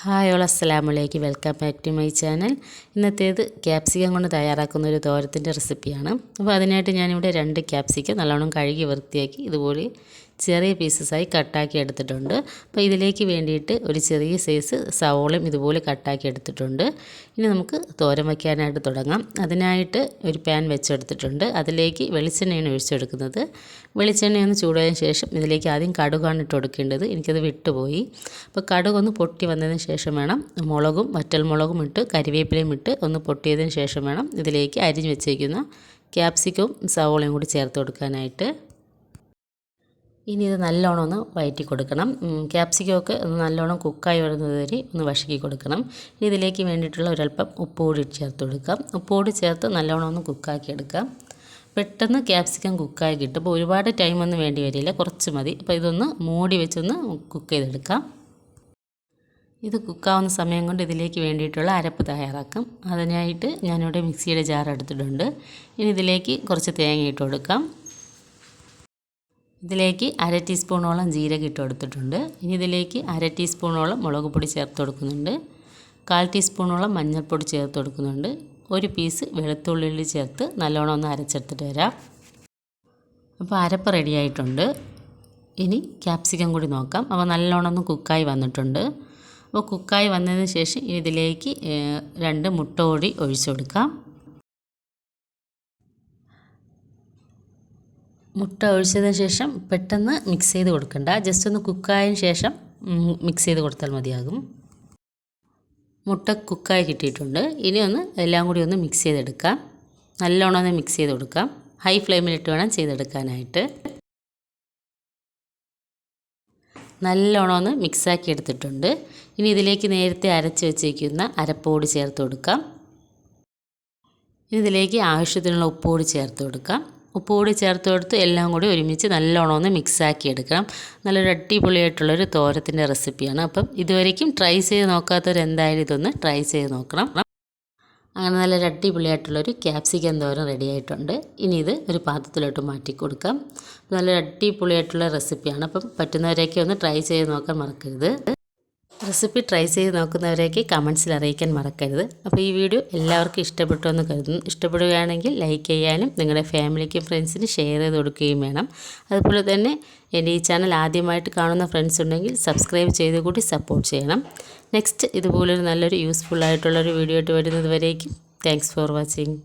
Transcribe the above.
Hi all അസ്സലാമലൈക്കും welcome back to my channel. ഇന്നത്തേത് capsicum കൊണ്ട് തയ്യാറാക്കുന്ന ഒരു തോരത്തിൻ്റെ റെസിപ്പിയാണ്. അപ്പോൾ അതിനായിട്ട് ഞാനിവിടെ 2 ക്യാപ്സിക്കം നല്ലോണം കഴുകി വൃത്തിയാക്കി ഇതുപോലെ ചെറിയ പീസസായി കട്ടാക്കി എടുത്തിട്ടുണ്ട്. അപ്പോൾ ഇതിലേക്ക് വേണ്ടിയിട്ട് ഒരു ചെറിയ സൈസ് സവോളയും ഇതുപോലെ കട്ടാക്കി എടുത്തിട്ടുണ്ട്. ഇനി നമുക്ക് തോരൻ വയ്ക്കാനായിട്ട് തുടങ്ങാം. അതിനായിട്ട് ഒരു പാൻ വെച്ചെടുത്തിട്ടുണ്ട്. അതിലേക്ക് വെളിച്ചെണ്ണയാണ് ഒഴിച്ചെടുക്കുന്നത്. വെളിച്ചെണ്ണയൊന്ന് ചൂടായതിന് ശേഷം ഇതിലേക്ക് ആദ്യം കടുകാണ് ഇട്ട് കൊടുക്കേണ്ടത്. എനിക്കത് വിട്ടുപോയി. അപ്പോൾ കടുകൊന്ന് പൊട്ടി വന്നതിന് ശേഷം വേണം മുളകും വറ്റൽമുളകും ഇട്ട് കരിവേപ്പിലയും ഇട്ട് ഒന്ന് പൊട്ടിയതിന് ശേഷം വേണം ഇതിലേക്ക് അരിഞ്ഞ് വെച്ചേക്കുന്ന ക്യാപ്സിക്കവും സവോളയും കൂടി ചേർത്ത് കൊടുക്കാനായിട്ട്. ഇനി ഇത് നല്ലോണം ഒന്ന് വഴറ്റി കൊടുക്കണം. ക്യാപ്സിക്കമൊക്കെ ഒന്ന് നല്ലോണം കുക്കായി വരുന്നത് വരെ ഒന്ന് വഴറ്റി കൊടുക്കണം. ഇനി ഇതിലേക്ക് വേണ്ടിയിട്ടുള്ള ഒരല്പം ഉപ്പ് കൂടി ചേർത്ത് കൊടുക്കാം. ഉപ്പ് കൂടി ചേർത്ത് നല്ലോണം ഒന്ന് കുക്കാക്കി എടുക്കാം. പെട്ടെന്ന് ക്യാപ്സിക്കം കുക്കായി കിട്ടും. അപ്പോൾ ഒരുപാട് ടൈമൊന്നും വേണ്ടി വരില്ല, കുറച്ച് മതി. അപ്പോൾ ഇതൊന്ന് മൂടി വെച്ചൊന്ന് കുക്ക് ചെയ്തെടുക്കാം. ഇത് കുക്കാവുന്ന സമയം കൊണ്ട് ഇതിലേക്ക് വേണ്ടിയിട്ടുള്ള അരപ്പ് തയ്യാറാക്കാം. അതിനായിട്ട് ഞാനിവിടെ മിക്സിയുടെ ജാർ എടുത്തിട്ടുണ്ട്. ഇനി ഇതിലേക്ക് കുറച്ച് തേങ്ങ ഇട്ട് കൊടുക്കാം. ഇതിലേക്ക് 1/2 ടീസ്പൂണോളം ജീരകം ഇട്ട് കൊടുത്തിട്ടുണ്ട്. ഇനി ഇതിലേക്ക് 1/2 ടീസ്പൂണോളം മുളക് പൊടി ചേർത്ത് കൊടുക്കുന്നുണ്ട്. 1/4 ടീസ്പൂണോളം മഞ്ഞൾപ്പൊടി ചേർത്ത് കൊടുക്കുന്നുണ്ട്. ഒരു പീസ് വെളുത്തുള്ളി ചേർത്ത് നല്ലോണം ഒന്ന് അരച്ചെടുത്തിട്ട് വരാം. അപ്പോൾ അരപ്പ് റെഡി ആയിട്ടുണ്ട്. ഇനി ക്യാപ്സിക്കം കൂടി നോക്കാം. അപ്പോൾ നല്ലോണം ഒന്ന് കുക്കായി വന്നിട്ടുണ്ട്. അപ്പോൾ കുക്കായി വന്നതിന് ശേഷം ഇതിലേക്ക് 2 മുട്ട കൂടി ഒഴിച്ചു കൊടുക്കാം. മുട്ട ഒഴിച്ചതിന് ശേഷം പെട്ടെന്ന് മിക്സ് ചെയ്ത് കൊടുക്കണ്ട, ജസ്റ്റ് ഒന്ന് കുക്കായതിന് ശേഷം മിക്സ് ചെയ്ത് കൊടുത്താൽ മതിയാകും. മുട്ട കുക്കായി കിട്ടിയിട്ടുണ്ട്. ഇനി ഒന്ന് എല്ലാം കൂടി ഒന്ന് മിക്സ് ചെയ്തെടുക്കാം. നല്ലോണം ഒന്ന് മിക്സ് ചെയ്ത് കൊടുക്കാം. ഹൈ ഫ്ലെയിമിലിട്ട് വേണം ചെയ്തെടുക്കാനായിട്ട്. നല്ലോണം ഒന്ന് മിക്സാക്കി എടുത്തിട്ടുണ്ട്. ഇനി ഇതിലേക്ക് നേരത്തെ അരച്ച് വെച്ചേക്കുന്ന അരപ്പോടി ചേർത്ത് കൊടുക്കാം. ഇനി ഇതിലേക്ക് ആവശ്യത്തിനുള്ള ഉപ്പുകൂടി ചേർത്ത് കൊടുക്കാം. ഉപ്പുകൂടി ചേർത്ത് കൊടുത്ത് എല്ലാം കൂടി ഒരുമിച്ച് നല്ലോണം ഒന്ന് മിക്സാക്കി എടുക്കണം. നല്ലൊരു അടിപൊളിയായിട്ടുള്ളൊരു തോരത്തിൻ്റെ റെസിപ്പിയാണ്. അപ്പം ഇതുവരേക്കും ട്രൈ ചെയ്ത് നോക്കാത്തവർ എന്തായാലും ഇതൊന്ന് ട്രൈ ചെയ്ത് നോക്കണം. അങ്ങനെ നല്ലൊരു അടിപൊളിയായിട്ടുള്ളൊരു ക്യാപ്സിക്കം തോരൻ റെഡി ആയിട്ടുണ്ട്. ഇനി ഇത് ഒരു പാത്രത്തിലോട്ട് മാറ്റി കൊടുക്കാം. നല്ലൊരു അടിപൊളിയായിട്ടുള്ള റെസിപ്പിയാണ്. അപ്പം പറ്റുന്നവരെയൊക്കെ ഒന്ന് ട്രൈ ചെയ്ത് നോക്കാൻ മറക്കരുത്. റെസിപ്പി ട്രൈ ചെയ്ത് നോക്കുന്നവരെയൊക്കെ കമൻസിൽ അറിയിക്കാൻ മറക്കരുത്. അപ്പോൾ ഈ വീഡിയോ എല്ലാവർക്കും ഇഷ്ടപ്പെട്ടു എന്ന് കരുതുന്നു. ഇഷ്ടപ്പെടുകയാണെങ്കിൽ ലൈക്ക് ചെയ്യാനും നിങ്ങളുടെ ഫാമിലിക്കും ഫ്രണ്ട്സിന് ഷെയർ ചെയ്ത് കൊടുക്കുകയും വേണം. അതുപോലെ തന്നെ എൻ്റെ ഈ ചാനൽ ആദ്യമായിട്ട് കാണുന്ന ഫ്രണ്ട്സ് ഉണ്ടെങ്കിൽ സബ്സ്ക്രൈബ് ചെയ്ത് കൂടി സപ്പോർട്ട് ചെയ്യണം. നെക്സ്റ്റ് ഇതുപോലൊരു നല്ലൊരു യൂസ്ഫുൾ ആയിട്ടുള്ളൊരു വീഡിയോ ആയിട്ട് വരുന്നത് വരേക്കും താങ്ക്സ് ഫോർ വാച്ചിങ്.